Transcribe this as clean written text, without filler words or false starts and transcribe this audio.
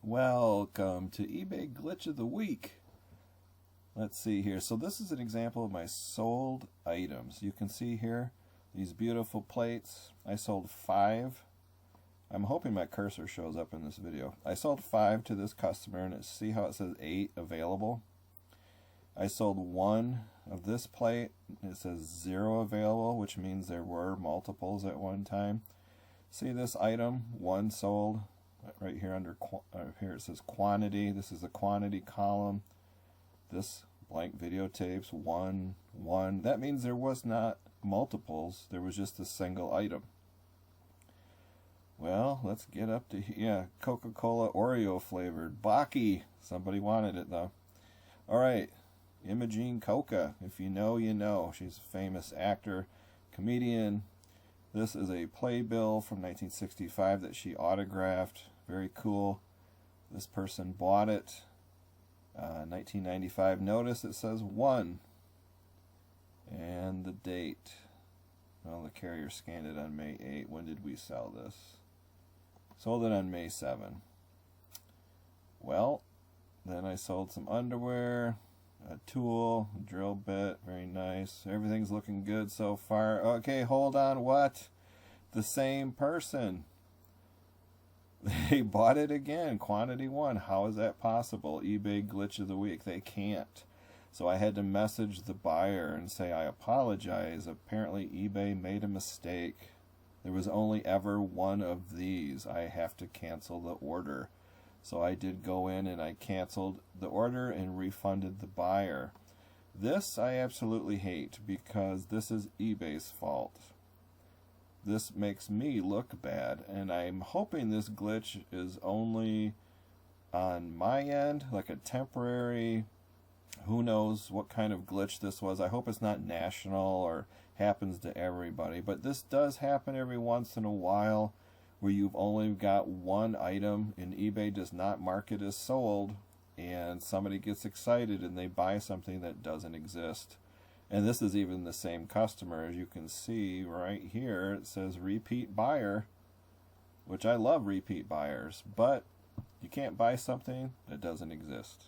Welcome to eBay Glitch of the Week. Let's see here. So this is an example of my sold items. You can see here these beautiful plates. I sold 5. I'm hoping my cursor shows up in this video. I sold 5 to this customer, and see how it says 8 available? I sold 1 of this plate. It says 0 available, which means there were multiples at one time. See this item, 1 sold. Right here under here it says quantity. This is the quantity column. This blank videotapes 1, 1. That means there was not multiples. There was just a single item. Well, let's get up to here. Coca-Cola Oreo flavored Baki. Somebody wanted it though. All right, Imogene Coca. If you know, you know. She's a famous actor, comedian. This is a playbill from 1965 that she autographed. Very cool. This person bought it. 1995. Notice it says 1. And the date. Well, the carrier scanned it on May 8. When did we sell this? Sold it on May 7. Well, then I sold some underwear, a tool, a drill bit. Very nice. Everything's looking good so far. Okay, hold on. What? The same person. They bought it again. Quantity 1. How is that possible? eBay Glitch of the Week. They can't. So I had to message the buyer and say, I apologize. Apparently eBay made a mistake. There was only ever 1 of these. I have to cancel the order. So I did go in and I canceled the order and refunded the buyer. This I absolutely hate because this is eBay's fault. This makes me look bad, and I'm hoping this glitch is only on my end, like a temporary, who knows what kind of glitch this was. I hope it's not national or happens to everybody, but this does happen every once in a while where you've only got 1 item and eBay does not mark it as sold, and somebody gets excited and they buy something that doesn't exist. And this is even the same customer. As you can see right here, it says repeat buyer, which I love repeat buyers, but you can't buy something that doesn't exist.